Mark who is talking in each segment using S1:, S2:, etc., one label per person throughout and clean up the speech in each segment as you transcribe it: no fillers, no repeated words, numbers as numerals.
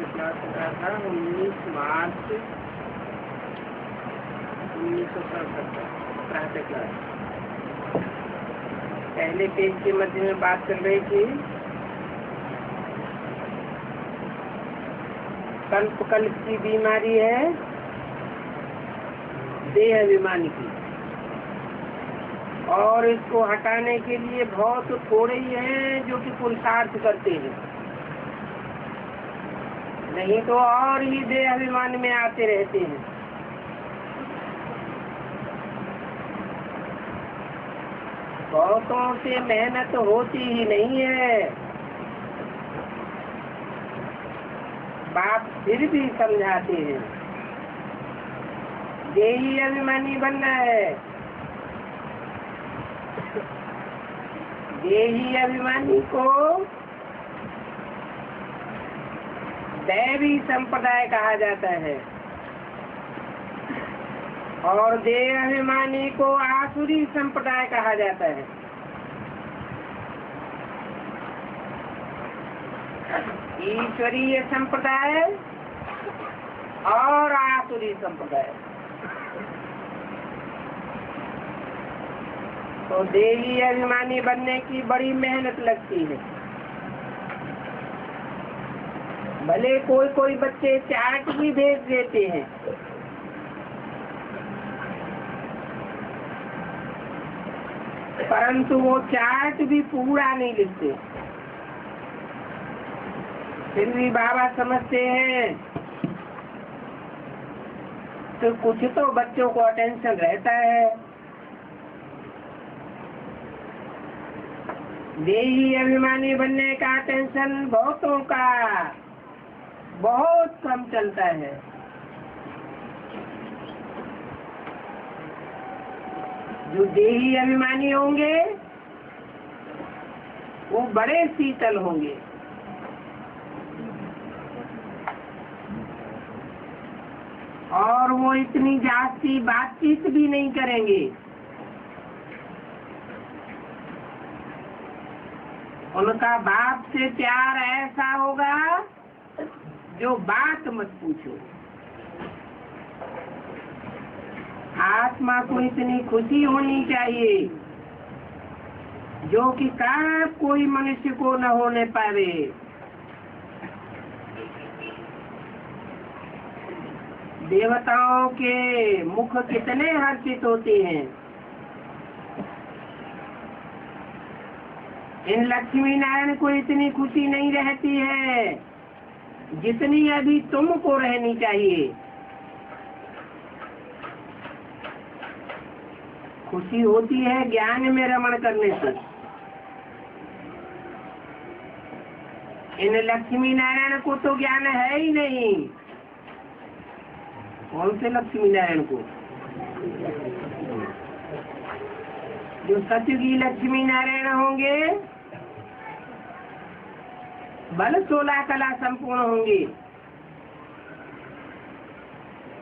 S1: Class का था 19 मार्च 1967 प्रातः क्लास। पहले पेज के मध्य में बात चल रही थी कल्प कल्प की बीमारी है देह अभिमानी की, और इसको हटाने के लिए बहुत थोड़े ही हैं जो कि पुरुषार्थ करते हैं, नहीं तो और ही देह अभिमान में आते रहते हैं। बहुतों से मेहनत होती ही नहीं है, बाप फिर भी समझाते हैं देही अभिमानी बनना है। देही अभिमानी को दैवी संप्रदाय कहा जाता है और देह अभिमानी को आसुरी संप्रदाय कहा जाता है। ईश्वरीय संप्रदाय और आसुरी संप्रदाय। तो देही अभिमानी बनने की बड़ी मेहनत लगती है। भले कोई कोई बच्चे चार्ट भी भेज देते हैं, परंतु वो चार्ट भी पूरा नहीं लिखते। फिर भी बाबा समझते हैं तो कुछ तो बच्चों को अटेंशन रहता है। देही अभिमानी बनने का टेंशन बहुतों का बहुत कम चलता है। जो देही अभिमानी होंगे वो बड़े शीतल होंगे, और वो इतनी जास्ती बातचीत भी नहीं करेंगे। उनका बाप से प्यार ऐसा होगा जो बात मत पूछो। आत्मा को इतनी खुशी होनी चाहिए जो कि कब कोई मनुष्य को न होने पावे। देवताओं के मुख कितने हर्षित होते हैं। इन लक्ष्मी नारायण को इतनी खुशी नहीं रहती है जितनी अभी तुमको रहनी चाहिए। खुशी होती है ज्ञान में रमण करने से। इन लक्ष्मी नारायण को तो ज्ञान है ही नहीं। कौन से लक्ष्मी नारायण को? जो सतयुगी लक्ष्मी नारायण होंगे बल 16 कला संपूर्ण होंगे,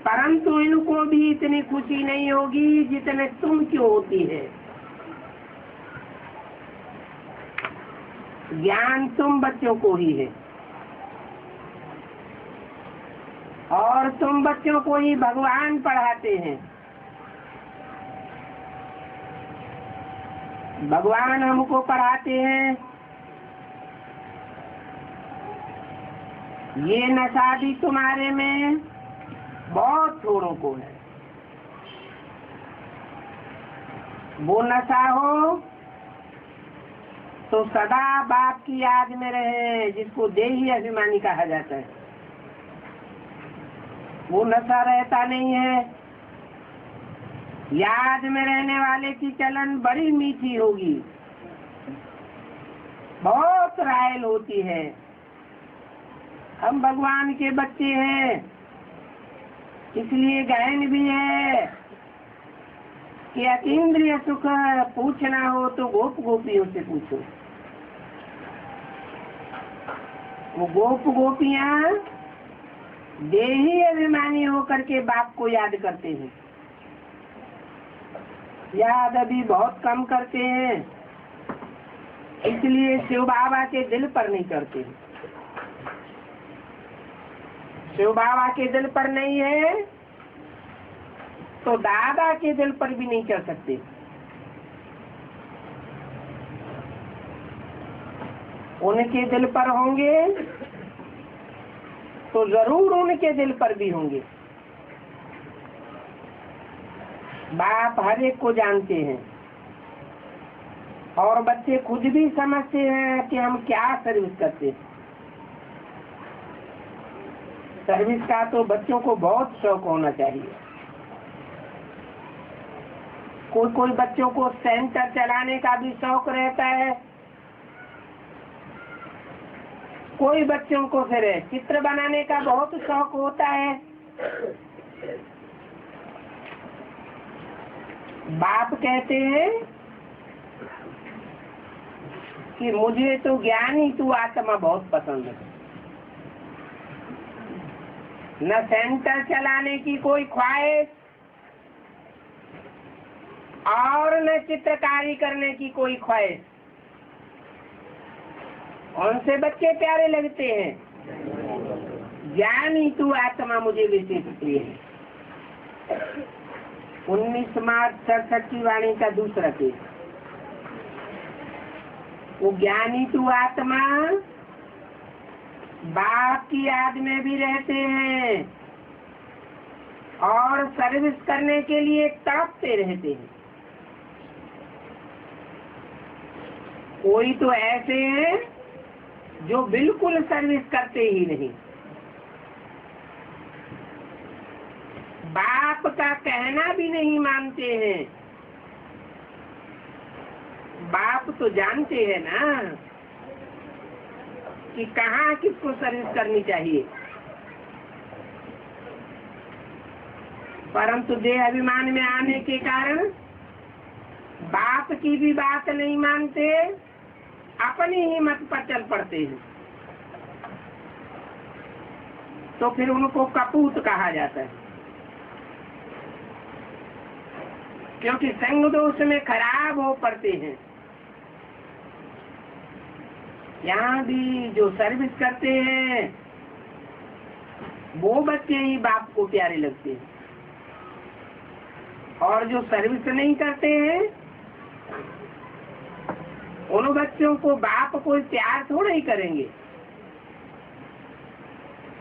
S1: परंतु इनको भी इतनी खुशी नहीं होगी जितने तुम क्यों होती है। ज्ञान तुम बच्चों को ही है और तुम बच्चों को ही भगवान पढ़ाते हैं। भगवान हमको पढ़ाते हैं। ये नशा भी तुम्हारे में बहुत थोड़ों को है। वो नशा हो तो सदा बाप की याद में रहे, जिसको देही अभिमानी कहा जाता है। वो नशा रहता नहीं है। याद में रहने वाले की चलन बड़ी मीठी होगी, बहुत रायल होती है। हम भगवान के बच्चे हैं, इसलिए गायन भी है कि अतीन्द्रिय सुख पूछना हो तो गोप गोपियों से पूछो। वो गोप गोपियाँ देही अभिमानी होकर के बाप को याद करते हैं। याद अभी बहुत कम करते हैं, इसलिए शिव बाबा के दिल पर नहीं करते। शिव बाबा के दिल पर नहीं है तो दादा के दिल पर भी नहीं चढ़ सकते। उनके दिल पर होंगे तो जरूर उनके दिल पर भी होंगे। बाप हर एक को जानते हैं और बच्चे खुद भी समझते हैं कि हम क्या सर्विस करते हैं। सर्विस का तो बच्चों को बहुत शौक होना चाहिए। कोई बच्चों को सेंटर चलाने का भी शौक रहता है, कोई बच्चों को फिर चित्र बनाने का बहुत शौक होता है। बाप कहते हैं कि मुझे तो ज्ञानी तू आत्मा बहुत पसंद है। न सेंटर चलाने की कोई ख्वाहिश और न चित्रकारी करने की कोई ख्वाहिश। उनसे बच्चे प्यारे लगते हैं। ज्ञानी तू आत्मा मुझे विशेष प्रिय है। 19 मार्च 67 की वाणी का दूसरा पेज। वो ज्ञानी तू आत्मा बाप की याद में भी रहते हैं और सर्विस करने के लिए तड़पते रहते हैं। कोई तो ऐसे हैं जो बिल्कुल सर्विस करते ही नहीं। बाप का कहना भी नहीं मानते हैं। बाप तो जानते हैं ना कि कहाँ किसको सर्विस करनी चाहिए, परंतु देह अभिमान में आने के कारण बाप की भी बात नहीं मानते, अपनी ही मत पर चल पड़ते हैं। तो फिर उनको कपूत कहा जाता है, क्योंकि संग दोष में खराब हो पड़ते हैं। यहाँ भी जो सर्विस करते हैं वो बच्चे ही बाप को प्यारे लगते हैं, और जो सर्विस नहीं करते हैं उन बच्चों को बाप कोई प्यार थोड़ा ही करेंगे।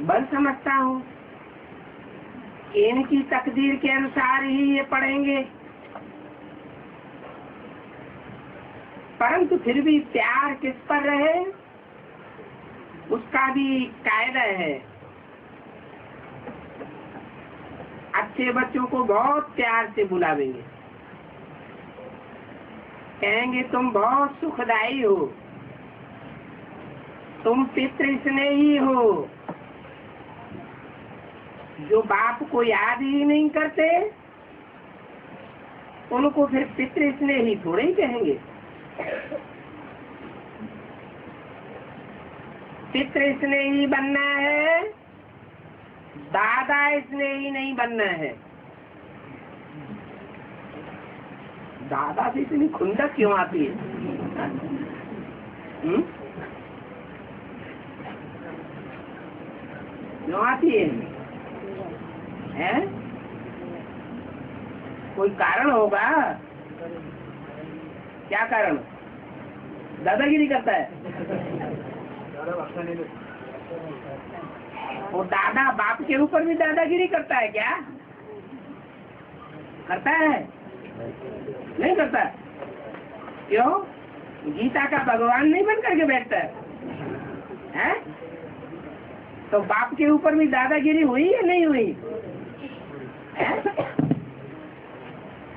S1: बस समझता हूँ इनकी तकदीर के अनुसार ही ये पढ़ेंगे, परंतु फिर भी प्यार किस पर रहे उसका भी कायदा है। अच्छे बच्चों को बहुत प्यार से बुलावेंगे, कहेंगे तुम बहुत सुखदाई हो, तुम पितृ स्नेही हो। जो बाप को याद ही नहीं करते उनको फिर पितृ स्नेही थोड़े ही कहेंगे। पितृ स्नेही बनना है, दादा स्नेही नहीं बनना है। दादा से इतनी खुंदक क्यों आती है? क्यों आती है? हैं? कोई कारण होगा? क्या कारण? दादागिरी करता है वो। दादा बाप के ऊपर भी दादागिरी करता है क्या? करता है? नहीं करता। क्यों? गीता का भगवान नहीं बन करके बैठता है? तो बाप के ऊपर भी दादागिरी हुई या नहीं हुई?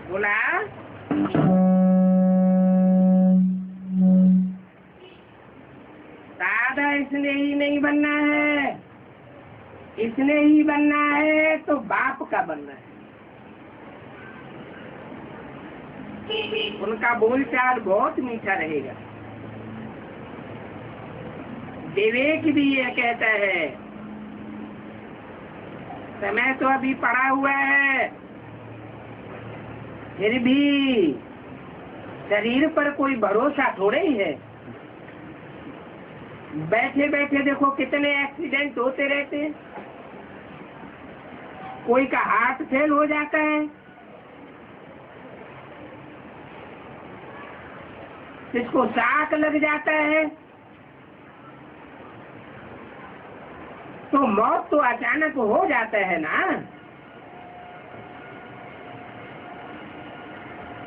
S1: बोला दादा इसने ही नहीं बनना है, इसने ही बनना है तो बाप का बनना है। उनका बोलचाल बहुत मीठा रहेगा। विवेक भी ये कहता है, समय तो अभी पड़ा हुआ है, फिर भी शरीर पर कोई भरोसा थोड़े ही है। बैठे बैठे देखो कितने एक्सीडेंट होते रहते हैं। कोई का हार्ट फेल हो जाता है, किसको शाक लग जाता है, तो मौत तो अचानक हो जाता है ना।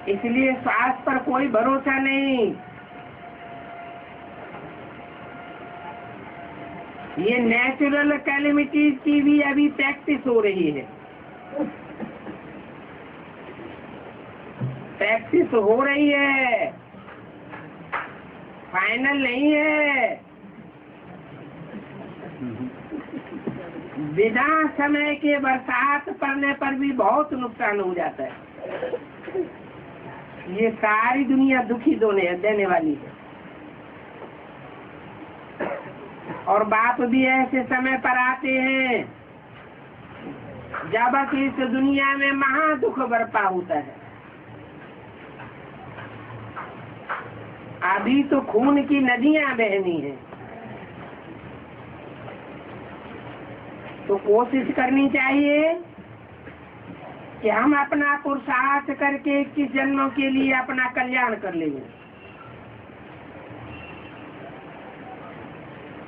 S1: इसलिए स्वास्थ्य पर कोई भरोसा नहीं। ये नेचुरल कैलेमिटीज की भी अभी प्रैक्टिस हो रही है, प्रैक्टिस हो रही है, फाइनल नहीं है। बिना समय के बरसात पड़ने पर भी बहुत नुकसान हो जाता है। ये सारी दुनिया दुखी देने वाली है। और बाप भी ऐसे समय पर आते हैं जब इस दुनिया में महा दुख बरपा होता है। अभी तो खून की नदियां बहनी है, तो कोशिश करनी चाहिए कि हम अपना पुरुषार्थ करके 21 जन्मों के लिए अपना कल्याण कर लेंगे।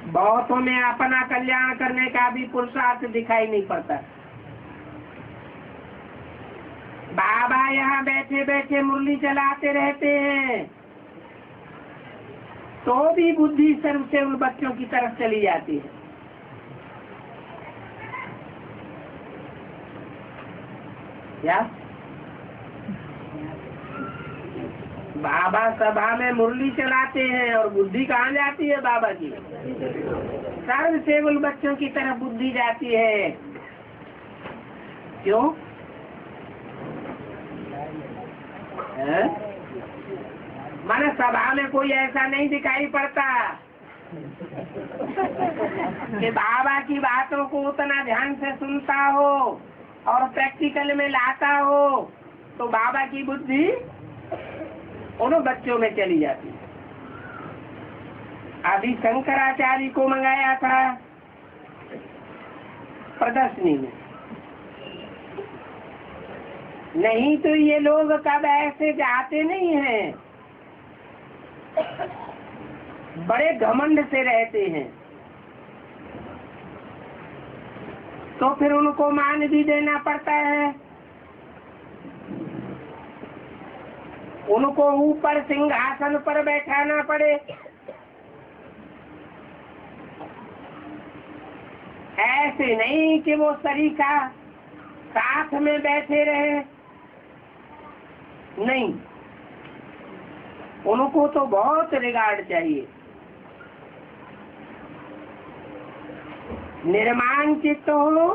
S1: बहुतों में अपना कल्याण करने का भी पुरुषार्थ दिखाई नहीं पड़ता। बाबा यहाँ बैठे बैठे मुरली चलाते रहते हैं, तो भी बुद्धि सर्व से उन बच्चों की तरफ चली जाती है। क्या बाबा सभा में मुरली चलाते हैं और बुद्धि कहाँ जाती है बाबा की? सर्व सेवल बच्चों की तरफ बुद्धि जाती है। क्यों? माने सभा में कोई ऐसा नहीं दिखाई पड़ता कि बाबा की बातों को उतना ध्यान से सुनता हो और प्रैक्टिकल में लाता हो, तो बाबा की बुद्धि उन बच्चों में चली जाती है। अभी शंकराचार्य को मंगाया था प्रदर्शनी में, नहीं तो ये लोग कब ऐसे जाते नहीं हैं, बड़े घमंड से रहते हैं, तो फिर उनको मान भी देना पड़ता है। उनको ऊपर सिंहासन पर बैठाना पड़े। ऐसे नहीं कि वो सरीखा साथ में बैठे रहे, नहीं, उनको तो बहुत रिगार्ड चाहिए। निर्माण चित्त हो,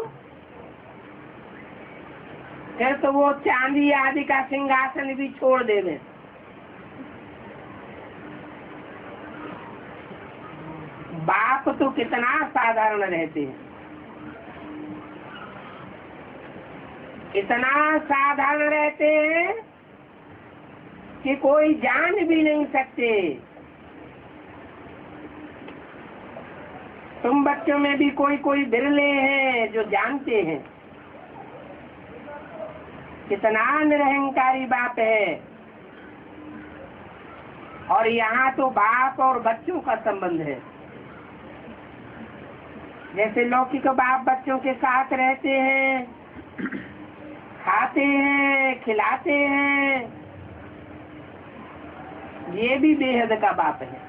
S1: फिर तो वो चांदी आदि का सिंहासन भी छोड़ देवे। बाप तो कितना साधारण रहते हैं, इतना साधारण रहते हैं कि कोई जान भी नहीं सकते। तुम बच्चों में भी कोई कोई बिरले हैं जो जानते हैं कितना निरहंकारी बाप है। और यहाँ तो बाप और बच्चों का संबंध है। जैसे लौकिक बाप बच्चों के साथ रहते हैं, खाते हैं, खिलाते हैं, ये भी बेहद का बाप है।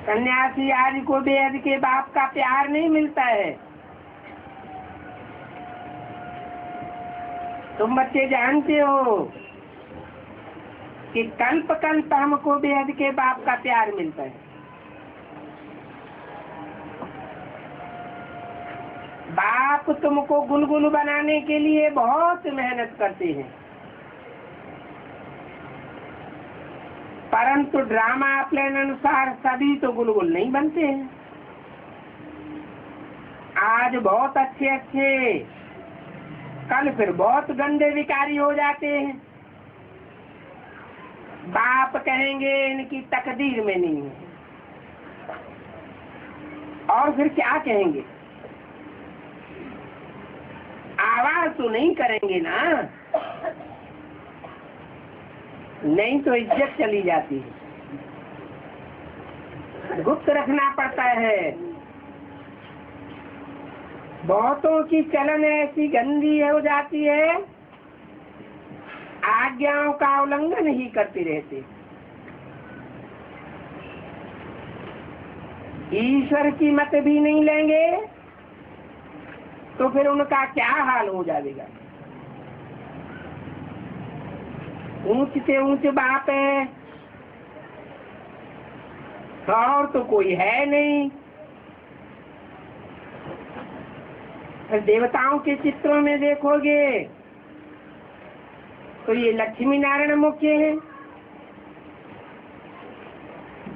S1: सन्यासी आदि को बेहद के बाप का प्यार नहीं मिलता है। तुम बच्चे जानते हो कि कल्प कल्प हमको बेहद के बाप का प्यार मिलता है। बाप तुमको गुलगुल बनाने के लिए बहुत मेहनत करते हैं, परंतु ड्रामा प्लान अनुसार सभी तो गुलगुल नहीं बनते हैं। आज बहुत अच्छे अच्छे, कल फिर बहुत गंदे विकारी हो जाते हैं। बाप कहेंगे इनकी तकदीर में नहीं है, और फिर क्या कहेंगे? आवाज तो नहीं करेंगे ना, नहीं तो इज्जत चली जाती है। गुप्त रखना पड़ता है। बहुतों की चलन ऐसी गंदी हो जाती है, आज्ञाओं का उल्लंघन ही करते रहते। ईश्वर की मत भी नहीं लेंगे तो फिर उनका क्या हाल हो जाएगा। ऊंच से ऊंच बाप है और तो कोई है नहीं। देवताओं के चित्रों में देखोगे तो ये लक्ष्मी नारायण मुख्य है,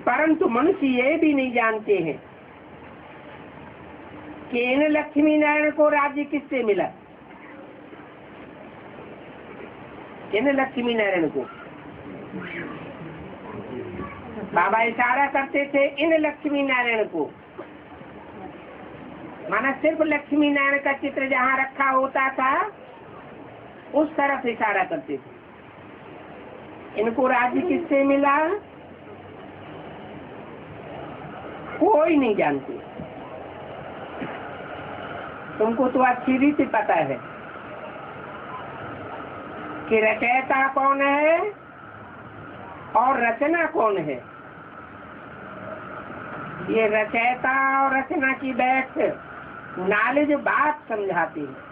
S1: परंतु मनुष्य ये भी नहीं जानते हैं कि इन लक्ष्मी नारायण को राज्य किससे मिला। इन लक्ष्मी नारायण को बाबा इशारा करते थे, इन लक्ष्मी नारायण को, माना सिर्फ लक्ष्मी नारायण का चित्र जहाँ रखा होता था उस तरफ इशारा करते थे। इनको राज्य किससे मिला कोई नहीं जानते। तुमको तो अच्छी रीति पता है कि रचयिता कौन है और रचना कौन है। ये रचयिता और रचना की बैठ नॉलेज बात समझाती है।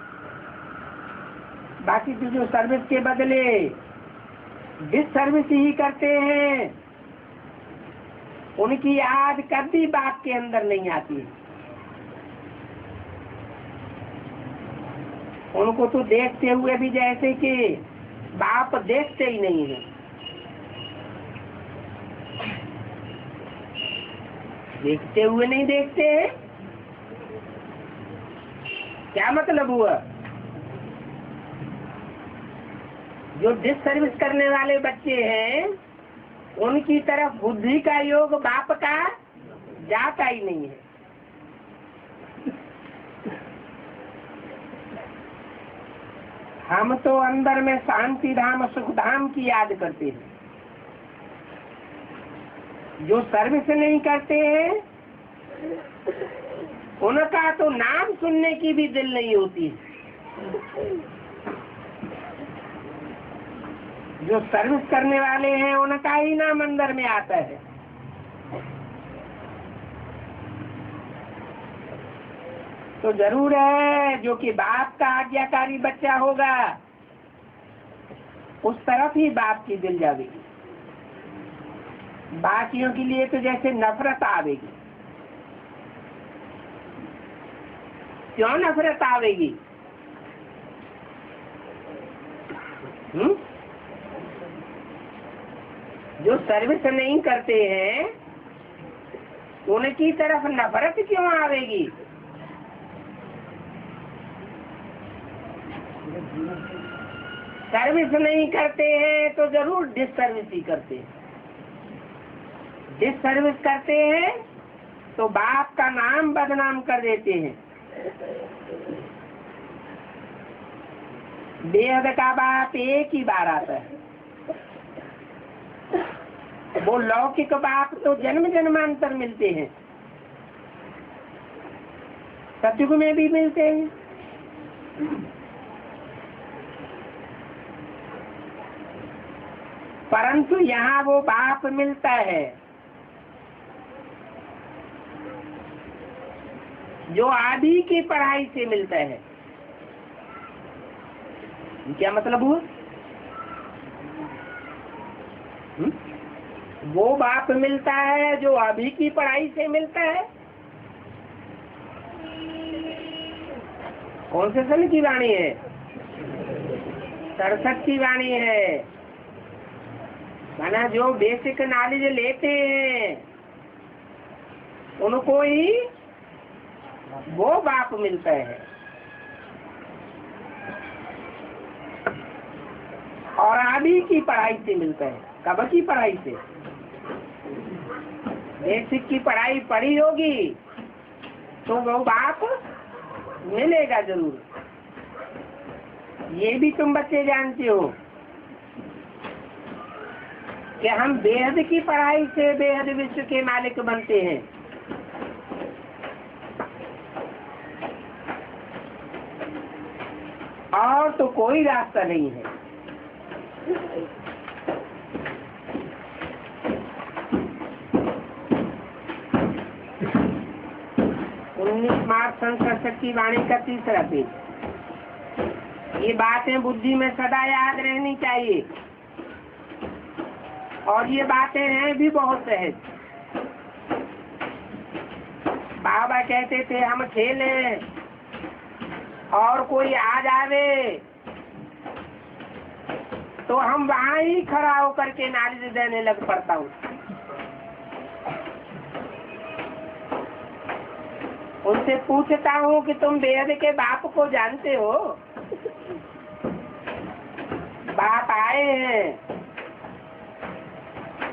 S1: बाकी तो जो सर्विस के बदले डिस सर्विस ही करते हैं उनकी याद कभी बाप के अंदर नहीं आती है। उनको तो देखते हुए भी जैसे कि बाप देखते ही नहीं है। देखते हुए नहीं देखते, क्या मतलब हुआ। जो डिस सर्विस करने वाले बच्चे हैं उनकी तरफ बुद्धि का योग बाप का जाता ही नहीं है। हम तो अंदर में शांति धाम सुख धाम की याद करते हैं। जो सर्विस नहीं करते हैं उनका तो नाम सुनने की भी दिल नहीं होती। जो सर्विस करने वाले हैं उनका ही नाम अंदर में आता है। तो जरूर है जो कि बाप का आज्ञाकारी बच्चा होगा उस तरफ ही बाप की दिल जाएगी। बाकियों के लिए तो जैसे नफरत आवेगी। क्यों नफरत आवेगी? जो सर्विस नहीं करते हैं उनकी तरफ नफरत क्यों आवेगी? सर्विस नहीं करते हैं तो जरूर डिस सर्विस ही करते हैं। डिस सर्विस करते हैं तो बाप का नाम बदनाम कर देते हैं। बेहद का बाप एक ही बार आता है। वो लौकिक बाप तो जन्म जन्मांतर मिलते हैं, सतयुग में भी मिलते हैं। परंतु यहाँ वो बाप मिलता है जो आदि की पढ़ाई से मिलता है। क्या मतलब हुआ? वो बाप मिलता है जो अभी की पढ़ाई से मिलता है। कौन से सन की वाणी है? 67 की वाणी है। माना जो बेसिक नॉलेज लेते हैं उनको ही वो बाप मिलता है। और आदि की पढ़ाई से मिलता है। कब की पढ़ाई से? बेसिक की पढ़ाई पढ़ी होगी तो वो बाप मिलेगा जरूर। ये भी तुम बच्चे जानते हो कि हम बेहद की पढ़ाई से बेहद विश्व के मालिक बनते हैं। और तो कोई रास्ता नहीं है। 19 मार्च संस्कृत की वाणी का 3रा पेज। ये बातें बुद्धि में सदा याद रहनी चाहिए, और ये बातें हैं भी बहुत सहज। बाबा कहते थे हम खेलें और कोई आ जावे तो हम वहां ही खड़ा होकर के नालिश देने लग पड़ता हूँ। उनसे पूछता हूँ कि तुम बेहद के बाप को जानते हो? बाप आए हैं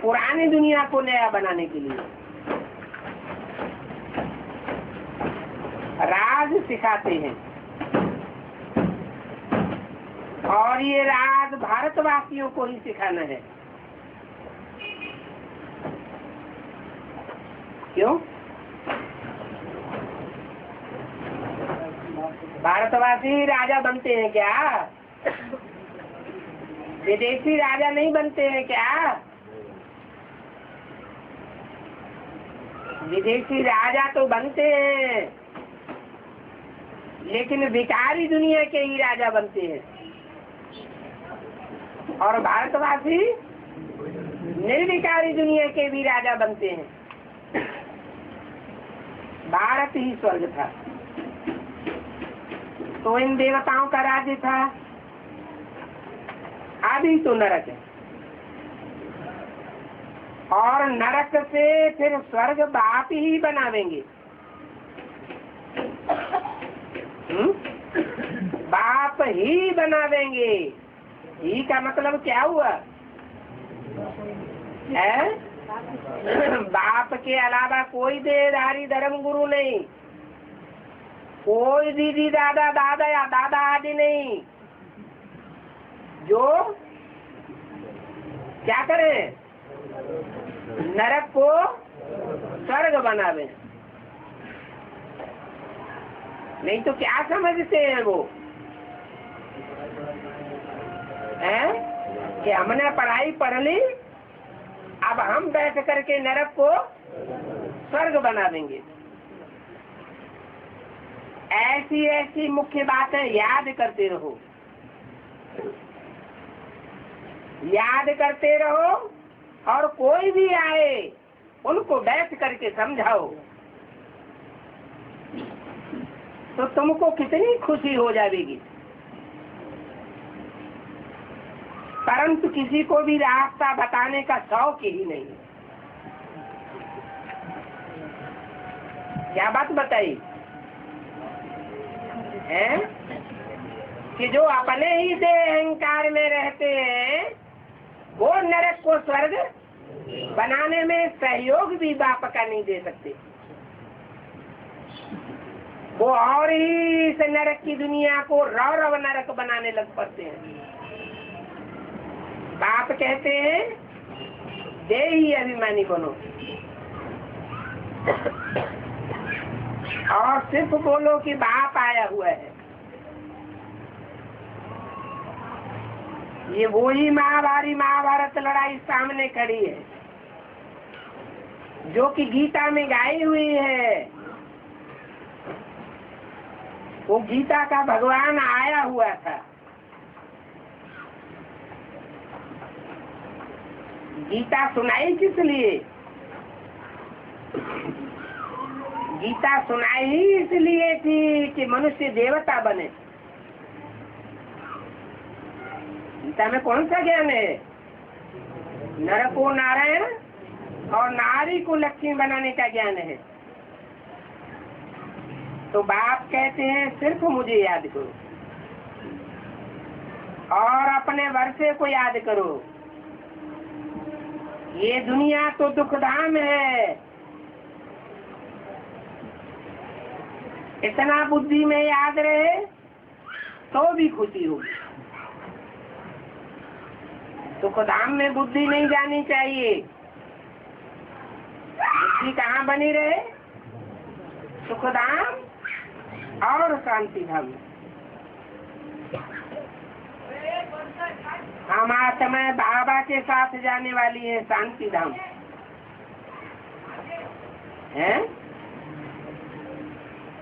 S1: पुरानी दुनिया को नया बनाने के लिए, राज सिखाते हैं, और ये राज भारतवासियों को ही सिखाना है। क्यों? भारतवासी राजा बनते हैं क्या? विदेशी राजा नहीं बनते हैं क्या? विदेशी राजा तो बनते हैं, लेकिन भिखारी दुनिया के ही राजा बनते हैं। और भारतवासी निर्विकारी दुनिया के भी राजा बनते हैं। भारत ही स्वर्ग था तो इन देवताओं का राज्य था, अभी तो नरक है। और नरक से फिर स्वर्ग बाप ही बनावेंगे। बाप ही बनावेंगे। ही का मतलब क्या हुआ है? बाप के अलावा कोई देहधारी धर्म गुरु नहीं, कोई दीदी दादा दादा या दादा आदि नहीं, जो क्या करे? नरक को स्वर्ग बनावे। नहीं तो क्या समझते हैं वो है कि हमने पढ़ाई पढ़ ली, अब हम बैठ करके नरक को स्वर्ग बना देंगे। ऐसी ऐसी मुख्य बातें याद करते रहो, याद करते रहो, और कोई भी आए उनको बैठ करके समझाओ तो तुमको कितनी खुशी हो जाएगी। परंतु किसी को भी रास्ता बताने का शौक ही नहीं। क्या बात बताई है कि जो अपने ही से अहंकार में रहते हैं वो नरक को स्वर्ग बनाने में सहयोग भी बाप का नहीं दे सकते। वो और ही इस नरक की दुनिया को रौरव नरक बनाने लग पड़ते हैं। बाप कहते हैं देही अभिमानी बनो, और सिर्फ बोलो कि बाप आया हुआ है। ये वो ही महाभारत लड़ाई सामने खड़ी है जो कि गीता में गाई हुई है। वो गीता का भगवान आया हुआ था। गीता सुनाई किस लिए? गीता सुनाई इसलिए थी कि मनुष्य देवता बने। गीता में कौन सा ज्ञान है? नर को नारायण और नारी को लक्ष्मी बनाने का ज्ञान है। तो बाप कहते हैं सिर्फ मुझे याद करो और अपने वर्षे को याद करो। ये दुनिया तो दुखधाम है। इतना बुद्धि में याद रहे तो भी खुशी होगी। सुखधाम में बुद्धि नहीं जानी चाहिए। बुद्धि कहाँ बनी रहे? सुखधाम और शांति धाम। हम आज समय बाबा के साथ जाने वाली है शांति धाम है।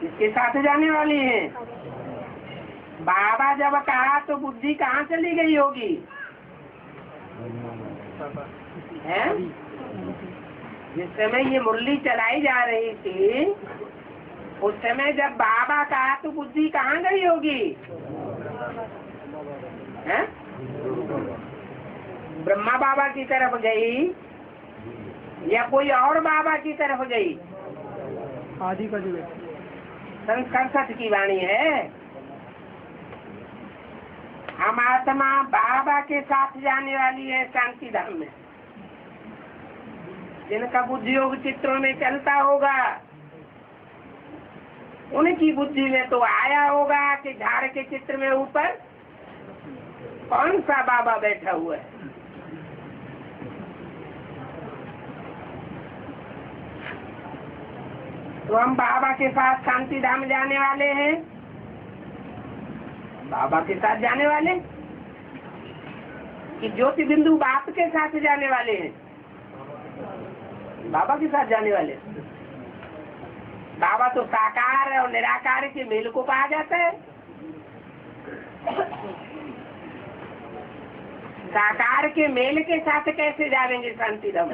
S1: किसके साथ जाने वाली है? बाबा जब कहा तो बुद्धि कहाँ चली गई होगी? है? जिस समय ये मुरली चलाई जा रही थी उस समय जब बाबा कहा तो बुद्धि कहाँ गई होगी? है? ब्रह्मा बाबा की तरफ गई या कोई और बाबा की तरफ गई?
S2: आदि का जो
S1: संस्कार सठ की वाणी है। हम आत्मा बाबा के साथ जाने वाली है शांति धाम में। जिनका बुद्धि योग चित्रों में चलता होगा उनकी बुद्धि में तो आया होगा कि झाड़ के चित्र में ऊपर कौन सा बाबा बैठा हुआ है। तो हम बाबा के साथ शांति धाम जाने वाले हैं। बाबा के साथ जाने वाले कि ज्योति बिंदु बाप के साथ जाने वाले हैं? बाबा के साथ जाने वाले। बाबा तो साकार और निराकार के मेल को कहा जाता है। साकार के मेल के साथ कैसे जाएंगे शांति धाम?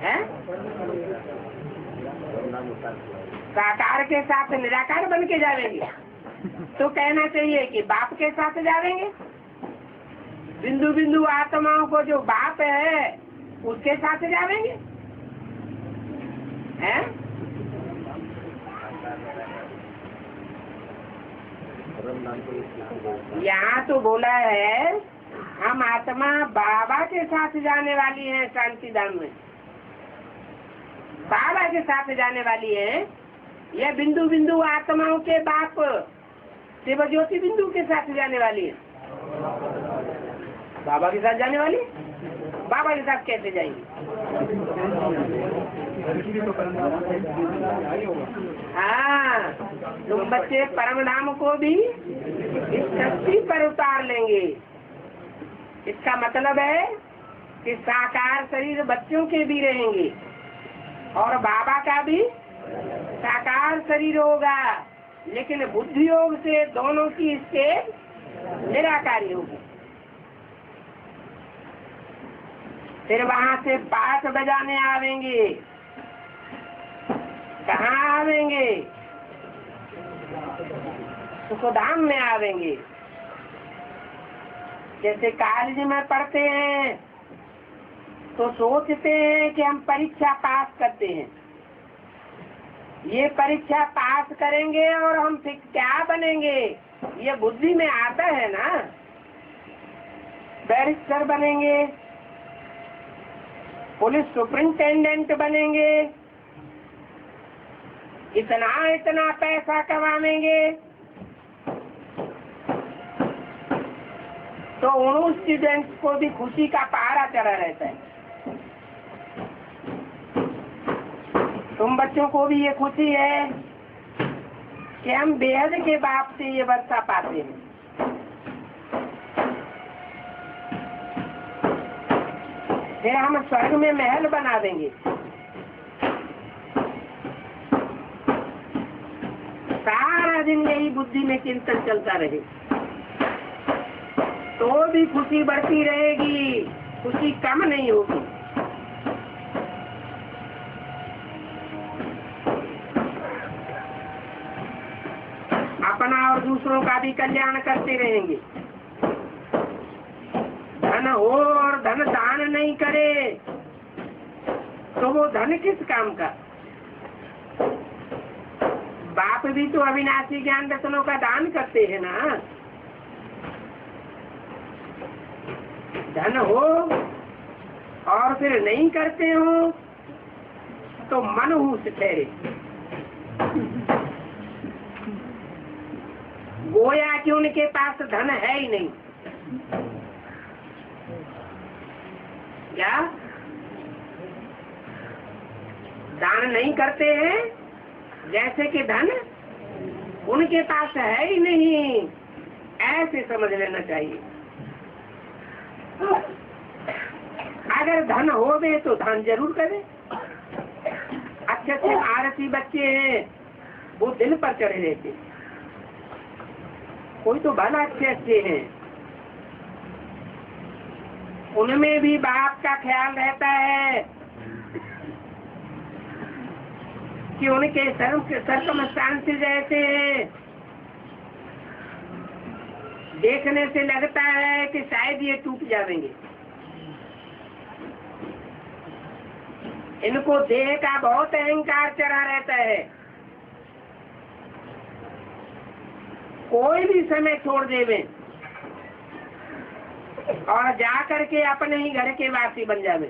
S1: है? साकार के साथ निराकार बन के जाएंगे तो कहना चाहिए कि बाप के साथ जाएंगे। बिंदु बिंदु आत्माओं को जो बाप है उसके साथ जाएंगे। हैं? यहाँ तो बोला है हम आत्मा बाबा के साथ जाने वाली है शांति धाम में। बाबा के साथ जाने वाली है या बिंदु बिंदु आत्माओं के बाप शिव ज्योति बिंदु के साथ जाने वाली है? बाबा के साथ जाने वाली। बाबा के साथ कैसे जाएंगे? हाँ, तुम बच्चे परम धाम को भी इस धरती पर उतार लेंगे। इसका मतलब है कि साकार शरीर बच्चों के भी रहेंगे और बाबा का भी साकार शरीर होगा, लेकिन बुद्धि योग से दोनों की स्टेज निराकारी होगी। फिर वहाँ से पाठ बजाने आवेंगे। कहाँ आवेंगे? सुखधाम में आवेंगे। जैसे कॉलेज में पढ़ते हैं तो सोचते हैं कि हम परीक्षा पास करते हैं। ये परीक्षा पास करेंगे और हम फिर क्या बनेंगे ये बुद्धि में आता है ना। बैरिस्टर बनेंगे, पुलिस सुपरिंटेंडेंट बनेंगे, इतना इतना पैसा कमाएंगे। तो उन स्टूडेंट्स को भी खुशी का पहाड़ा चढ़ा रहता है। तुम बच्चों को भी ये खुशी है कि हम बेहद के बाप से ये वर्षा पाते हैं। फिर हम स्वर्ग में महल बना देंगे। सारा दिन यही बुद्धि में चिंतन चलता रहे तो भी खुशी बढ़ती रहेगी, खुशी कम नहीं होगी। अपना और दूसरों का भी कल्याण करते रहेंगे। धन हो और धन दान नहीं करे तो वो धन किस काम का? बाप भी तो अविनाशी ज्ञान रत्नों का दान करते हैं ना। धन हो और फिर नहीं करते हो तो मनहूस ठहरे। गोया कि उनके पास धन है ही नहीं। क्या दान नहीं करते हैं? जैसे कि धन उनके पास है ही नहीं, ऐसे समझ लेना चाहिए। अगर धन होवे तो दान जरूर करें। अच्छे अच्छे आरती बच्चे हैं, वो दिल पर चढ़े रहते, कोई तो भला अच्छे अच्छे हैं, उनमें भी बाप का ख्याल रहता है कि उनके सर्कमस्टांसेस ऐसे हैं, देखने से लगता है कि शायद ये टूट जाएंगे। इनको देह का बहुत अहंकार चढ़ा रहता है, कोई भी समय छोड़ देवे और जा करके अपने ही घर के वासी बन जावे,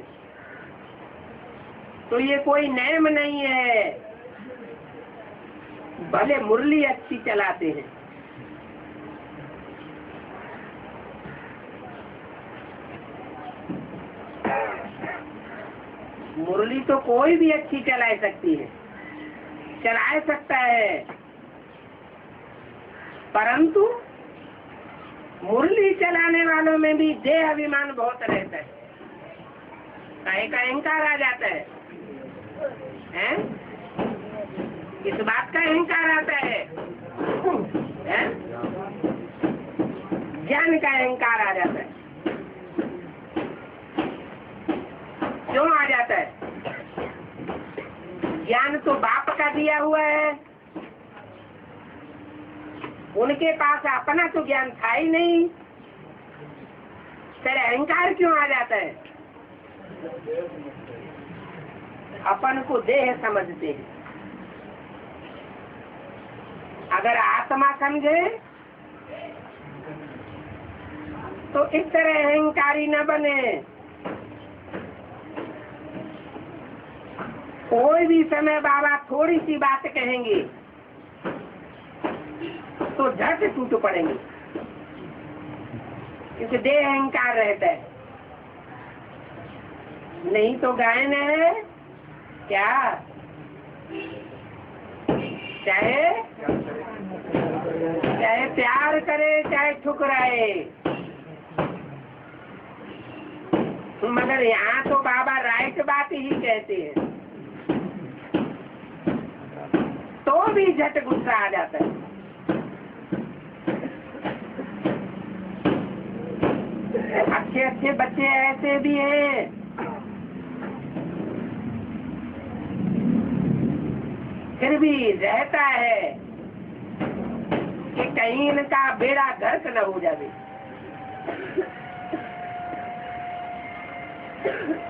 S1: तो ये कोई नियम नहीं है। भले मुरली अच्छी चलाते हैं, मुरली तो कोई भी अच्छी चला सकती है, चला सकता है, परंतु मुरली चलाने वालों में भी देह अभिमान बहुत रहता है, एक अहंकार आ जाता है, हैं? इस बात का अहंकार आता है, हैं? ज्ञान का अहंकार आ जाता है। क्यों आ जाता है? ज्ञान तो बाप का दिया हुआ है, उनके पास अपना तो ज्ञान था ही नहीं, तेरे अहंकार क्यों आ जाता है? अपन को देह समझते हैं, अगर आत्मा समझे तो इस तरह अहंकारी न बने। कोई भी समय बाबा थोड़ी सी बात कहेंगे तो झट टूट पड़ेंगे, क्योंकि देह अहंकार रहता है। नहीं तो गायन है क्या, चाहे प्यार करे चाहे ठुकराए, मगर यहाँ तो बाबा राइट बात ही कहते हैं, तो भी झट गुस्सा आ जाता है। अच्छे अच्छे बच्चे ऐसे भी हैं, फिर भी रहता है कि कहीं इनका बेड़ा गर्क न हो जाए,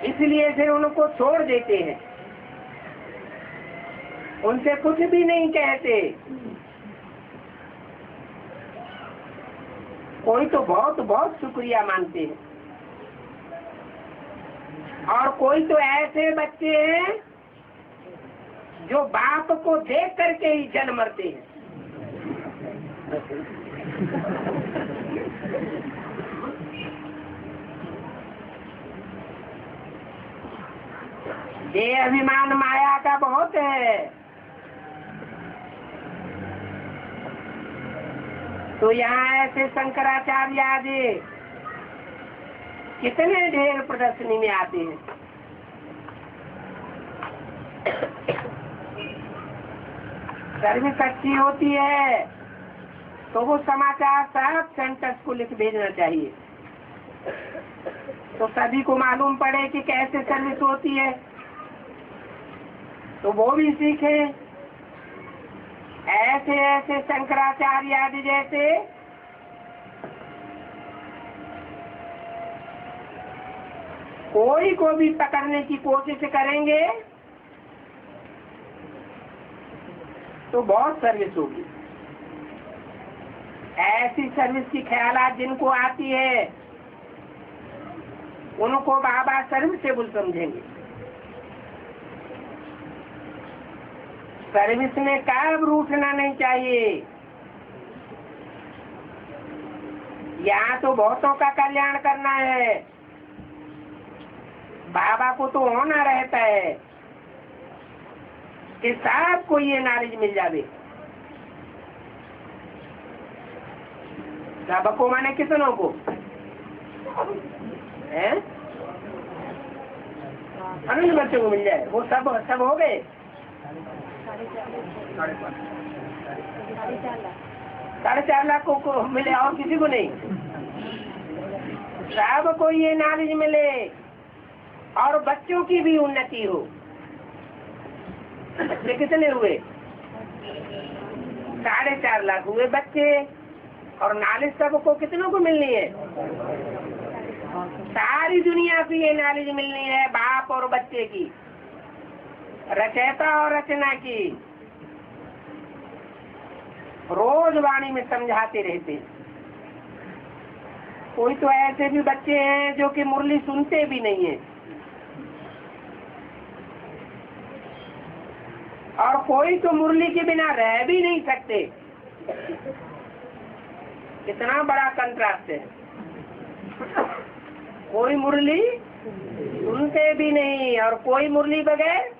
S1: इसलिए फिर उनको छोड़ देते हैं, उनसे कुछ भी नहीं कहते। कोई तो बहुत बहुत शुक्रिया मानते हैं, और कोई तो ऐसे बच्चे हैं जो बाप को देख करके ही जल मरते हैं। ये अभिमान माया का बहुत है। तो यहाँ ऐसे शंकराचार्य आदि कितने ढेर प्रदर्शनी में आते हैं। सर्विस अच्छी होती है तो वो समाचार सब सेंटर्स को लिख भेजना चाहिए, तो सभी को मालूम पड़े कि कैसे सर्विस होती है, तो वो भी सीखे। ऐसे ऐसे शंकराचार्य आदि जैसे कोई को भी पकड़ने की कोशिश करेंगे तो बहुत सर्विस होगी। ऐसी सर्विस की ख्यालात जिनको आती है उनको बाबा सर्विसेबल समझेंगे। सर्विस में कब रूठना नहीं चाहिए। यहाँ तो बहुतों का कल्याण करना है, बाबा को तो होना रहता है कि सबको ये नॉलेज मिल जावे। सबको माने कितनों को है? अनुज बच्चों को मिल जाए, वो सब हो गए। 4.5 लाख को मिले और किसी को नहीं। सबको ये नॉलेज मिले और बच्चों की भी उन्नति हो। बच्चे कितने हुए? 4.5 लाख हुए बच्चे। और नॉलेज सबको कितनों को मिलनी है? सारी दुनिया की ये नॉलेज मिलनी है, बाप और बच्चे की, रचयिता और रचना की। रोज वाणी में समझाते रहते। कोई तो ऐसे भी बच्चे हैं जो कि मुरली सुनते भी नहीं है, और कोई तो मुरली के बिना रह भी नहीं सकते। कितना बड़ा कंट्रास्ट है। कोई मुरली सुनते भी नहीं और कोई मुरली बगैर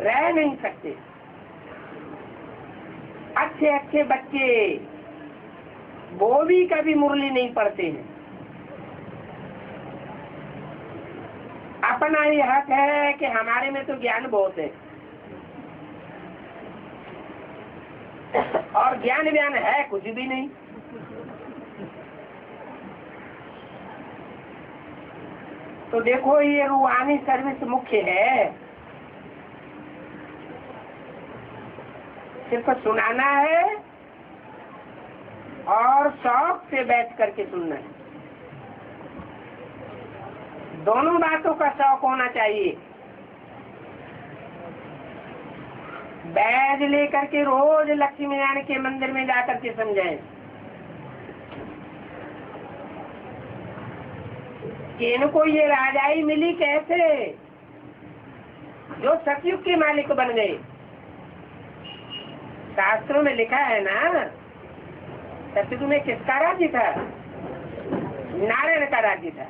S1: रह नहीं सकते। अच्छे अच्छे बच्चे वो भी कभी मुरली नहीं पढ़ते हैं। अपना ही हक है कि हमारे में तो ज्ञान बहुत है, और ज्ञान व्यान है कुछ भी नहीं। तो देखो, ये रूहानी सर्विस मुख्य है। सिर्फ सुनाना है और शौक से बैठ करके सुनना है। दोनों बातों का शौक होना चाहिए। बैज लेकर के रोज लक्ष्मी नारायण के मंदिर में जाकर के समझाएं कि इनको ये राजाई मिली कैसे, जो सतयुग के मालिक बन गए। शास्त्रों में लिखा है ना, सतयुग में किसका राज्य था? नारायण का राज्य था।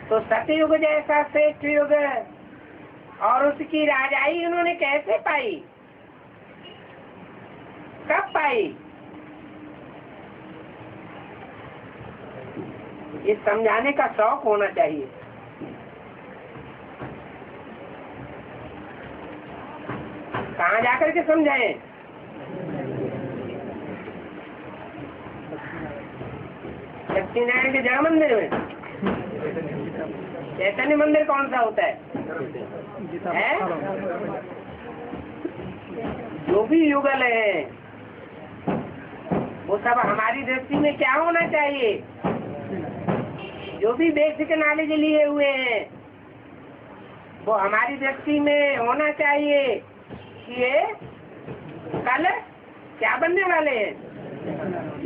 S1: तो सतयुग जैसा श्रेष्ठ युग और उसकी राजाई उन्होंने कैसे पाई, कब पाई? ये समझाने का शौक होना चाहिए। कहाँ जाकर के समझाएं? लक्ष्मी नारायण के जड़ मंदिर में। चैतन्य मंदिर कौन सा होता है? जो भी युगल है वो सब हमारी दृष्टि में क्या होना चाहिए? जो भी बेसिक नॉलेज लिए हुए हैं वो हमारी दृष्टि में होना चाहिए कि ये कल क्या बनने वाले हैं?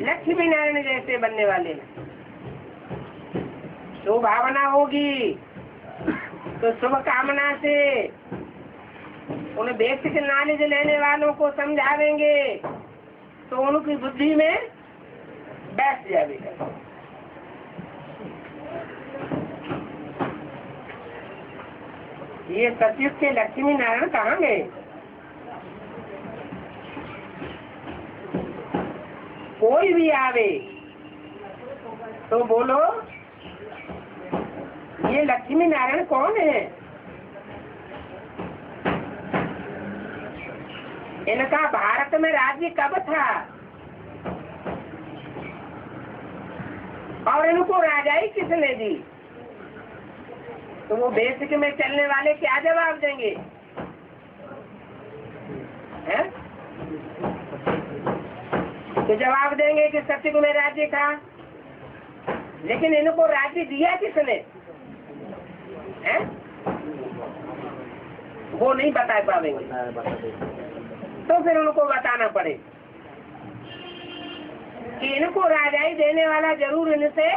S1: लक्ष्मी नारायण जैसे बनने वाले हैं। शुभ भावना होगी तो शुभ कामना से उन बेसिक नॉलेज लेने वालों को समझावेंगे तो उनकी बुद्धि में बैठ जाएगा। ये सतयुग के लक्ष्मी नारायण कहाँ गए? कोई भी आवे तो बोलो ये लक्ष्मी नारायण कौन है? इनका भारत में राज्य कब था और इनको राजाई किसने दी? तो वो बेसिक में चलने वाले क्या जवाब देंगे? है? तो जवाब देंगे कि सतयुग में राज्य था, लेकिन इनको राज्य दिया किसने? है? वो नहीं बता पाएंगे। तो फिर उनको बताना पड़े कि इनको राजाई देने वाला जरूर इनसे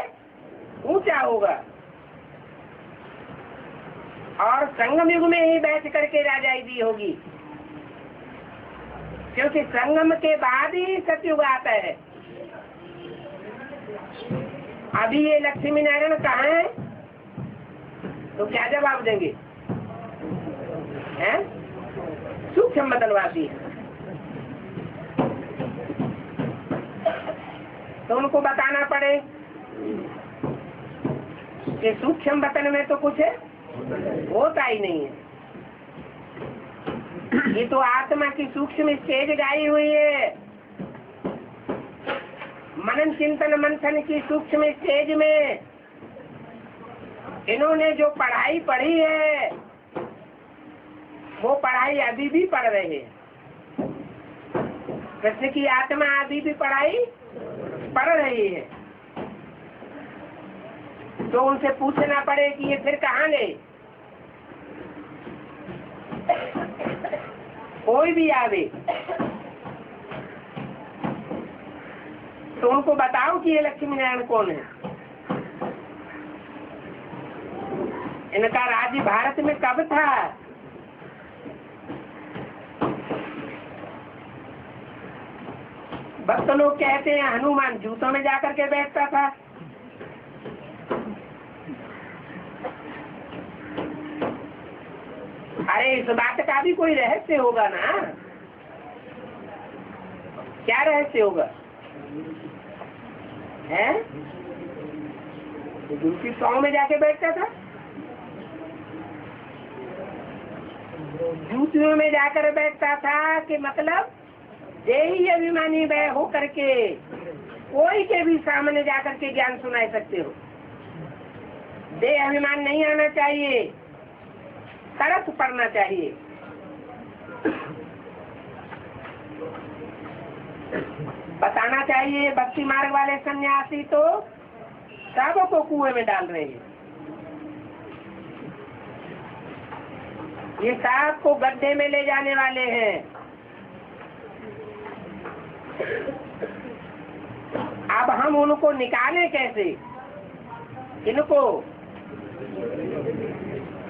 S1: ऊंचा होगा, और संगम युग में ही बैठ करके राजाई दी होगी, क्योंकि संगम के बाद ही सतयुग आता है। अभी ये लक्ष्मी नारायण कहाँ है? तो क्या जवाब देंगे? हैं? सूक्ष्म वतनवासी है। तो उनको बताना पड़े कि सूक्ष्म वतन में तो कुछ होता ही नहीं है। ये तो आत्मा की सूक्ष्म स्टेज गाई हुई है। मनन चिंतन मंथन की सूक्ष्म स्टेज में इन्होंने जो पढ़ाई पढ़ी है वो पढ़ाई अभी भी पढ़ रहे हैं। कृष्ण की आत्मा अभी भी पढ़ाई पढ़ रही है। तो उनसे पूछना पड़े कि ये फिर कहाँ गए? कोई भी आवे तो उनको बताओ कि ये लक्ष्मी नारायण कौन है। इनका राज्य भारत में कब था? भक्त लोग कहते हैं हनुमान जूतों में जाकर के बैठता था। अरे इस बात का भी कोई रहस्य होगा ना। क्या रहस्य होगा? हैं? दूसरी पाँव में जाके बैठता था, जूतियों में जाकर बैठता था कि मतलब देही अभिमानी वह हो करके कोई के भी सामने जाकर के ज्ञान सुना सकते हो। देह अभिमान नहीं आना चाहिए, तरस पड़ना चाहिए। बताना चाहिए भक्ति मार्ग वाले सन्यासी तो सबको कुएं में डाल रहे हैं। ये सांप को गड्ढे में ले जाने वाले हैं। अब हम उनको निकालें कैसे? इनको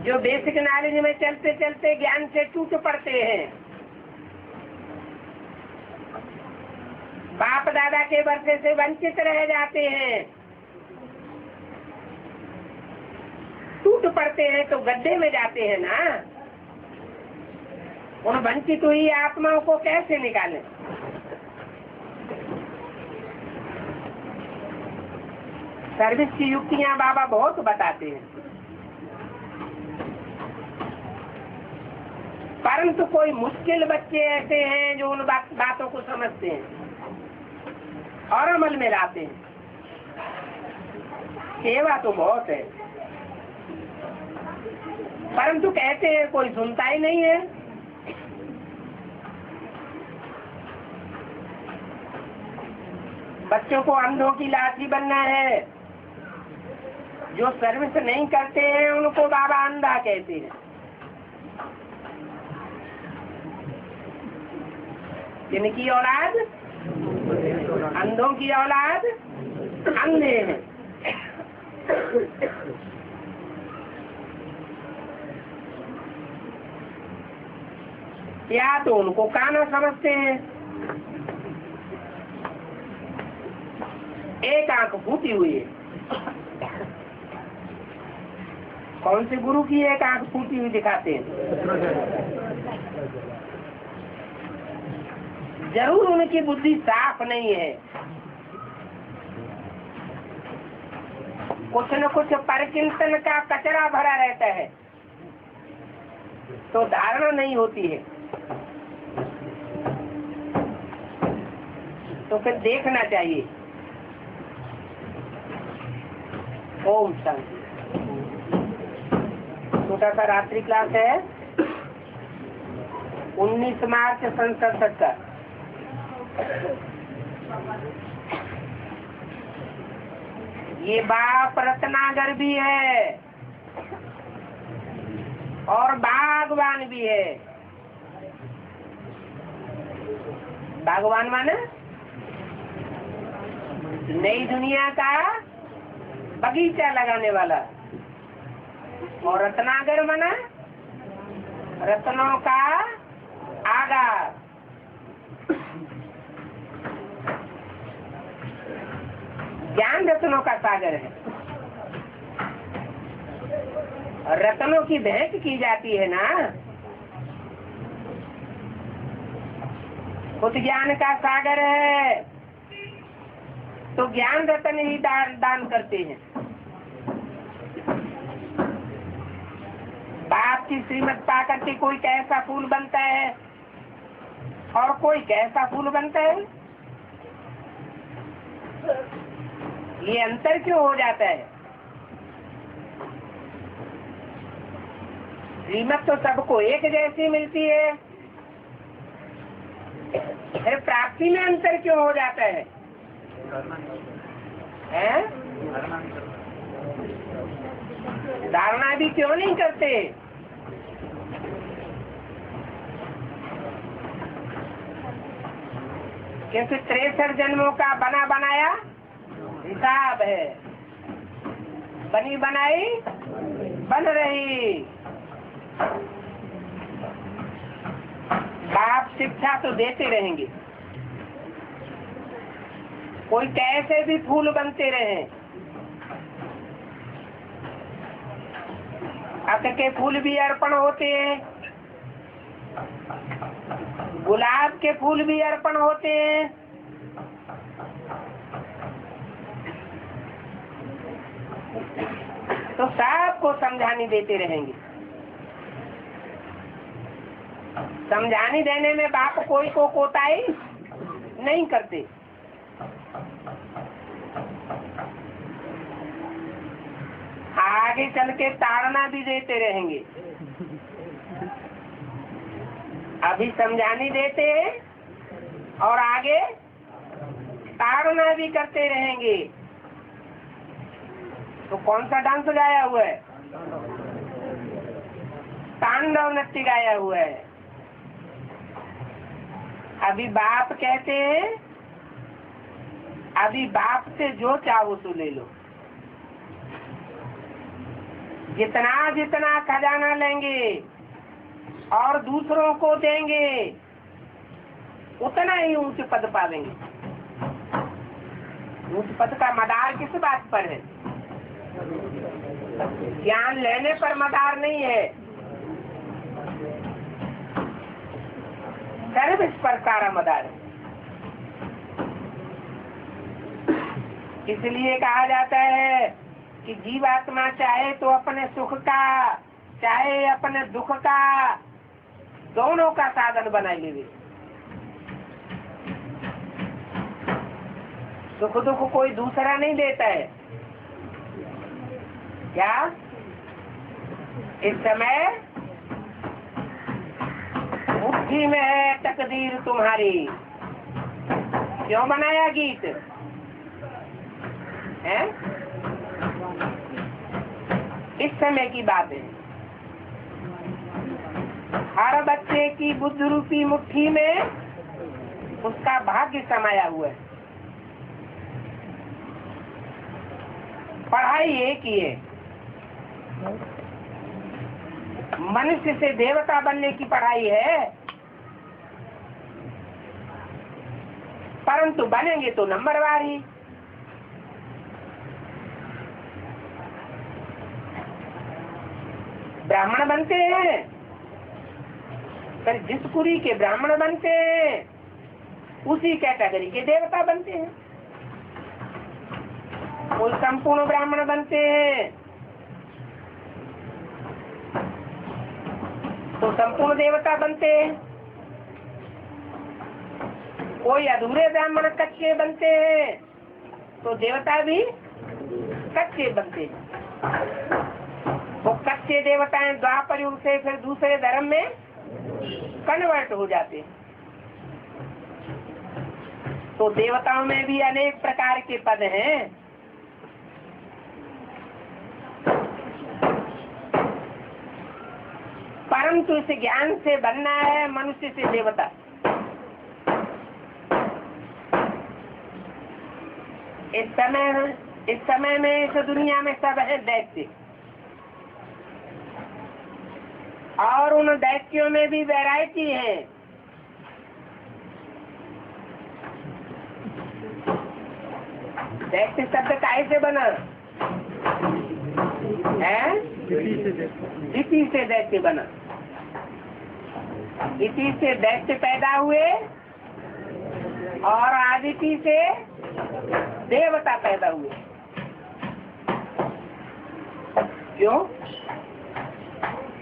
S1: जो बेसिक नॉलेज में चलते चलते ज्ञान से टूट पड़ते हैं, बाप दादा के वर्षे से वंचित रह जाते हैं, टूट पड़ते हैं तो गड्ढे में जाते हैं ना। उन वंचित हुई आत्माओं को कैसे निकालें? सर्विस की युक्तियां बाबा बहुत बताते हैं, परंतु कोई मुश्किल बच्चे ऐसे हैं जो उन बातों को समझते हैं और अमल में लाते हैं। सेवा तो बहुत है, परंतु कहते हैं कोई सुनता ही नहीं है। बच्चों को अंधों की लाठी बनना है। जो सर्विस नहीं करते हैं उनको बाबा अंधा कहते हैं। जिनकी औलाद अंधों की औलाद अंधे हैं। या तो उनको काना समझते हैं। एक आंख फूटी हुई है। कौन से गुरु की एक आंख फूटी हुई दिखाते हैं? जरूर उनकी बुद्धि साफ नहीं है। कुछ न कुछ परिचिंतन का कचरा भरा रहता है, तो धारणा नहीं होती है। तो फिर देखना चाहिए। ओम शांति। छोटा सा रात्रि क्लास है 19 मार्च सन 67 का। ये बाप रत्नागर भी है और बागवान भी है। बागवान माने नई दुनिया का बगीचा लगाने वाला, और रत्नागर माना रत्नों का आगार। ज्ञान रत्नों का सागर है। रत्नों की भेंट की जाती है ना। खुद ज्ञान का सागर है तो ज्ञान रत्न ही दान करते हैं। बाप की श्रीमत पा करके कोई कैसा फूल बनता है और कोई कैसा फूल बनता है, ये अंतर क्यों हो जाता है? श्रीमत तो सबको एक जैसी मिलती है, फिर प्राप्ति में अंतर क्यों हो जाता है? धारणा भी क्यों नहीं करते? क्योंकि 63 जन्मों का बना बनाया हिसाब है, बनी बनाई बन रही। बाप शिक्षा तो देते रहेंगे, कोई कैसे भी फूल बनते रहे। अक के फूल भी अर्पण होते हैं, गुलाब के फूल भी अर्पण होते हैं, तो सबको समझानी देते रहेंगे। समझानी देने में बाप कोई को कोताही नहीं करते। आगे चल के ताड़ना भी देते रहेंगे। अभी समझानी देते हैं और आगे ताड़ना भी करते रहेंगे। तो कौन सा डांस गाया हुआ है? तांडव नृत्य गाया हुआ है। अभी बाप कहते हैं, अभी बाप से जो चाहो तो ले लो। जितना जितना खजाना लेंगे और दूसरों को देंगे उतना ही ऊंच पद पावेंगे। ऊंच पद का मदार किस बात पर है? ज्ञान लेने पर मदार नहीं है, सर्विस पर सारा मदार है। इसलिए कहा जाता है कि जीवात्मा चाहे तो अपने सुख का चाहे अपने दुख का दोनों का साधन बना ले। सुख दुख कोई दूसरा नहीं देता है। क्या इस समय मुट्ठी में है तकदीर तुम्हारी? क्यों बनाया गीत है? इस समय की बात है। हर बच्चे की बुद्ध रूपी मुट्ठी में उसका भाग्य समाया हुआ है। पढ़ाई एक ही है, मनुष्य से देवता बनने की पढ़ाई है, परंतु बनेंगे तो नंबरवार ही। ब्राह्मण बनते हैं, पर जिस कुरी के ब्राह्मण बनते हैं उसी कैटेगरी के देवता बनते हैं। कोई संपूर्ण ब्राह्मण बनते हैं तो संपूर्ण देवता बनते हैं, कोई अधूरे ब्राह्मण कच्चे बनते हैं तो देवता भी कच्चे बनते हैं। वो कच्चे देवताएं द्वापर युग से फिर दूसरे धर्म में कन्वर्ट हो जाते हैं। तो देवताओं में भी अनेक प्रकार के पद हैं। परंतु इस ज्ञान से बनना है मनुष्य से देवता। इस समय में इस दुनिया में सब है दैत्य, और उन दैत्यों में भी वैरायटी है। दैत्य शब्द काहे से बना? है? इसी से दैत्य बना, इसी से दैत्य पैदा हुए और आदिति से देवता पैदा हुए। क्यों?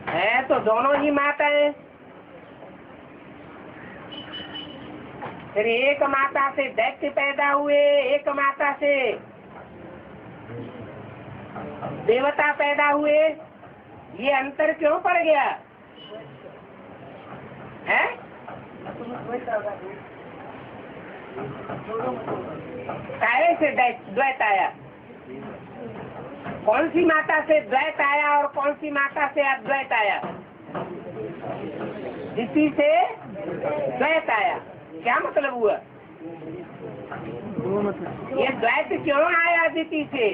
S1: है तो दोनों ही माताएं। फिर एक माता से दैत्य पैदा हुए, एक माता से देवता पैदा हुए, ये अंतर क्यों पड़ गया है? काहे से द्वैत आया? कौन सी माता से द्वैत आया और कौन सी माता से अद्वैत आया? इसी से द्वैत आया। क्या मतलब हुआ? ये द्वैत क्यों आया अदिति से?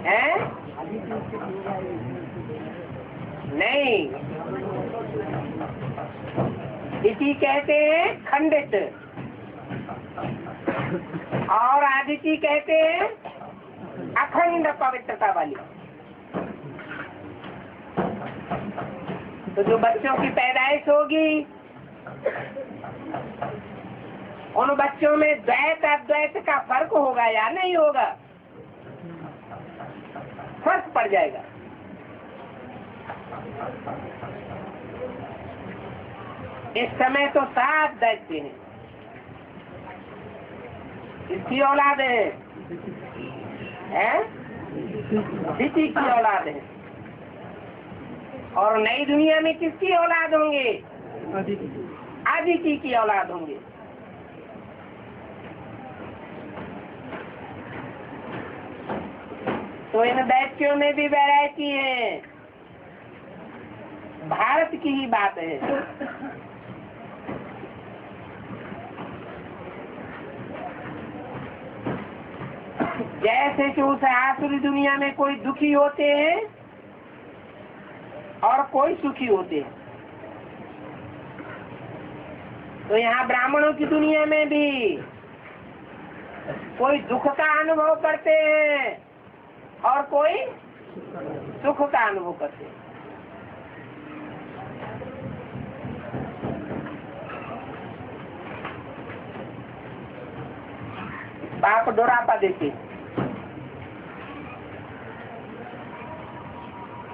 S1: है? नहीं, इसी कहते हैं खंडित और आदिति कहते हैं अखंड पवित्रता वाली। तो जो बच्चों की पैदाइश होगी उन बच्चों में द्वैत अद्वैत का फर्क होगा या नहीं होगा? फर्क पड़ जाएगा। इस समय तो 7 दैत्य हैं। इसकी औलाद है, दिति की औलाद है। और नई दुनिया में किसकी औलाद होंगे? आदिति की औलाद होंगे। तो इन दैत्यों में भी वैरायटी है। भारत की ही बात है। जैसे कि उस आसुरी दुनिया में कोई दुखी होते हैं और कोई सुखी होते हैं, तो यहाँ ब्राह्मणों की दुनिया में भी कोई दुख का अनुभव करते हैं और कोई सुख का अनुभव करते हैं। बाप डोरापा देते,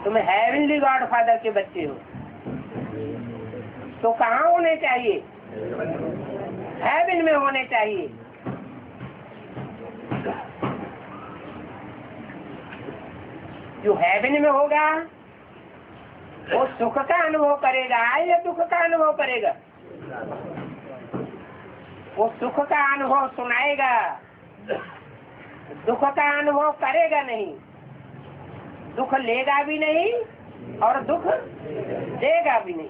S1: तुम हेवनली गॉडफादर के बच्चे हो, तो कहाँ होने चाहिए? हेवन में होने चाहिए। जो हेवन में होगा वो सुख का अनुभव करेगा या दुख का अनुभव करेगा? वो सुख का अनुभव सुनाएगा, दुख का अनुभव करेगा नहीं। दुख लेगा भी नहीं और दुख देगा भी नहीं।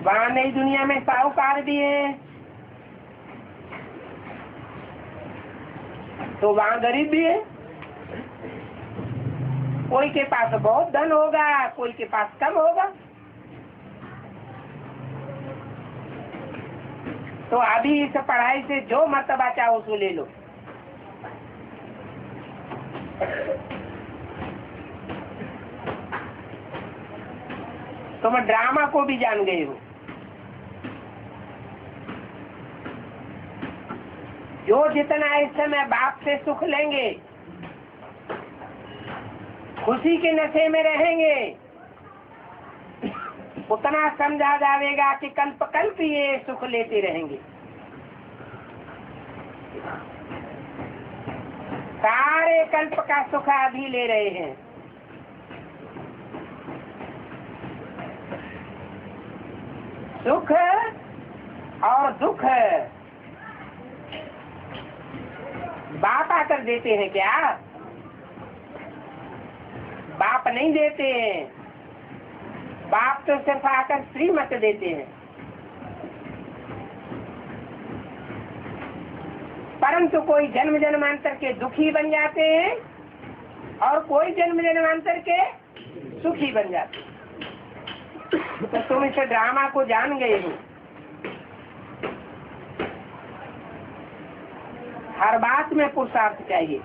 S1: वहाँ नई दुनिया में साहूकार भी है, तो वहाँ गरीब भी है। कोई के पास बहुत धन होगा, कोई के पास कम होगा। तो अभी इस पढ़ाई से जो मर्तबा चाहो उसको ले लो। तुम ड्रामा को भी जान गए हो। जो जितना इस समय बाप से सुख लेंगे, खुशी के नशे में रहेंगे, उतना समझा जाएगा कि कल्प कल्प ये सुख लेते रहेंगे। सारे कल्प का सुख अभी ले रहे हैं। सुख और दुख बाप आकर देते हैं क्या? बाप नहीं देते हैं। बाप तो सिर्फ आकर श्रीमत देते हैं। परंतु कोई जन्म जन्मांतर के दुखी बन जाते हैं और कोई जन्म जन्मांतर के सुखी बन जाते हैं। तो तुम इस ड्रामा को जान गए हो। हर बात में पुरुषार्थ चाहिए।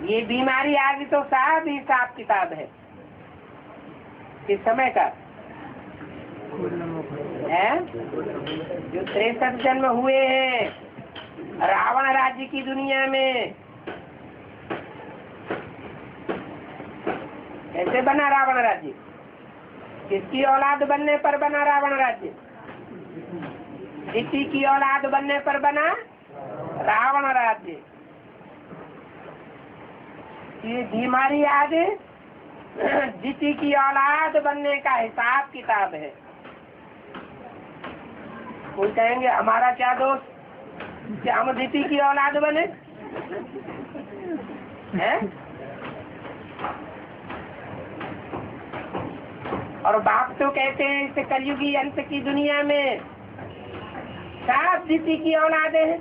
S1: ये बीमारी आ गई तो साफ हिसाब किताब है किस समय का है। जो 63 जन्म हुए हैं रावण राज्य की दुनिया में, कैसे बना रावण राज्य? किसकी औलाद बनने पर बना रावण राज्य? दिति की औलाद बनने पर बना रावण राज्य। ये बीमारी आज दिति की औलाद बनने का हिसाब किताब है। कोई कहेंगे हमारा क्या दोष कि हम दिति की औलाद बने हैं? और बाप तो कहते हैं इस कलयुगी अंत की दुनिया में साफ दिति की औलादे हैं,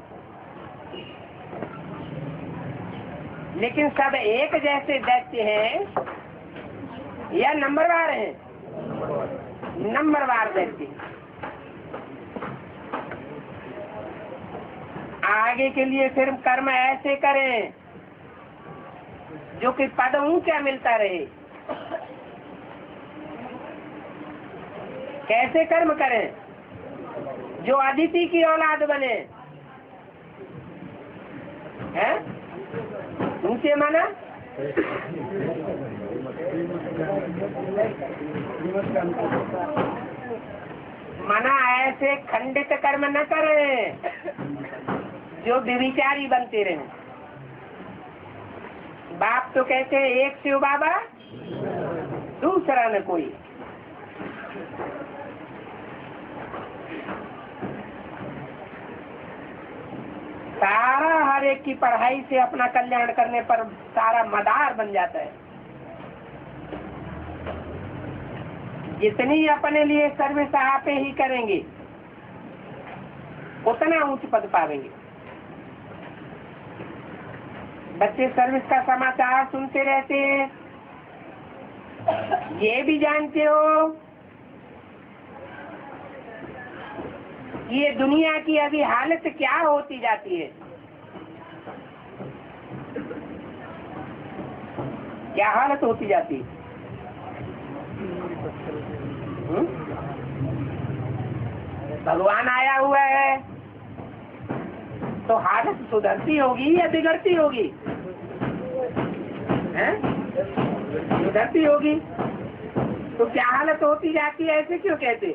S1: लेकिन सब एक जैसे दैत्य हैं या नंबरवार हैं? नंबरवार दैत्य। आगे के लिए फिर कर्म ऐसे करें जो कि पद ऊंचा मिलता रहे। कैसे कर्म करें? जो अदिति की औलाद बने हैं। ऊंचे माना मना ऐसे खंडित कर्म न करें जो व्यभिचारी बनते रहे। बाप तो कहते हैं एक शिव बाबा दूसरा न कोई। सारा हर एक की पढ़ाई से अपना कल्याण करने पर सारा मदार बन जाता है। जितनी अपने लिए सर्विस आप ही करेंगे उतना उच्च पद पावेंगे। बच्चे सर्विस का समाचार सुनते रहते हैं, ये भी जानते हो ये दुनिया की अभी हालत क्या होती जाती है। क्या हालत होती जाती है? भगवान आया हुआ है तो हालत सुधरती होगी या बिगड़ती होगी? सुधरती होगी। तो क्या हालत होती जाती है, ऐसे क्यों कहते?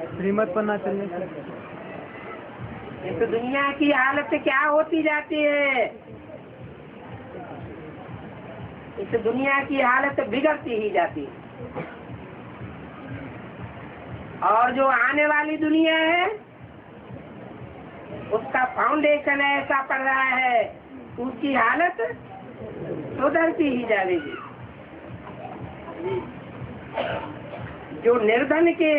S2: श्रीमत पन्ना चलने से
S1: इस दुनिया की हालत क्या होती जाती है? इस दुनिया की हालत बिगड़ती ही जाती है। और जो आने वाली दुनिया है उसका फाउंडेशन ऐसा पड़ रहा है उसकी हालत सुधरती ही जाएगी। जो निर्धन के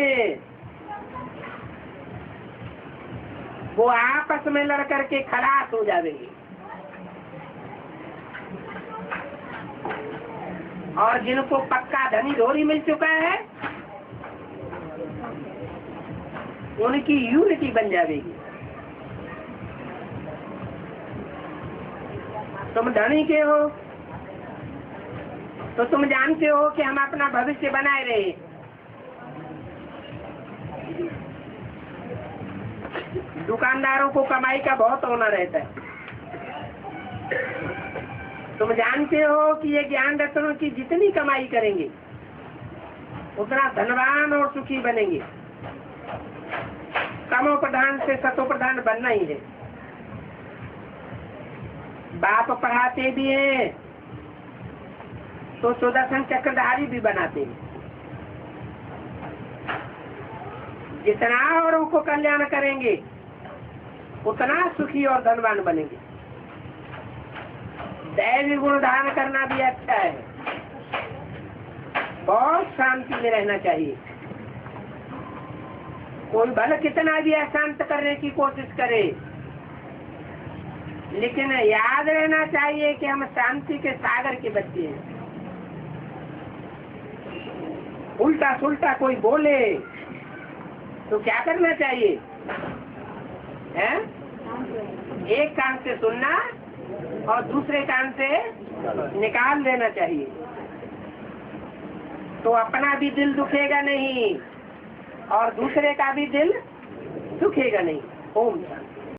S1: वो आपस में लड़ करके खलास हो जाएंगे, और जिनको पक्का धनी धोरी मिल चुका है उनकी यूनिटी बन जाएगी। तुम धनी के हो तो तुम जानते हो कि हम अपना भविष्य बनाए रहे। दुकानदारों को कमाई का बहुत होना रहता है। तुम जानते हो कि ये ज्ञान रत्नों की जितनी कमाई करेंगे उतना धनवान और सुखी बनेंगे। तमो प्रधान से सतो प्रधान बनना ही है। बाप पढ़ाते भी हैं तो सुदर्शन चक्रधारी भी बनाते हैं। जितना औरों को कल्याण करेंगे उतना सुखी और धनवान बनेंगे। दैवी गुण धारण करना भी अच्छा है। बहुत शांति में रहना चाहिए। कोई भले कितना भी अशांत करने की कोशिश करे, लेकिन याद रहना चाहिए कि हम शांति के सागर के बच्चे हैं। उल्टा सुल्टा कोई बोले तो क्या करना चाहिए है? एक कान से सुनना और दूसरे कान से निकाल देना चाहिए, तो अपना भी दिल दुखेगा नहीं और दूसरे का भी दिल दुखेगा नहीं। ओम शांति।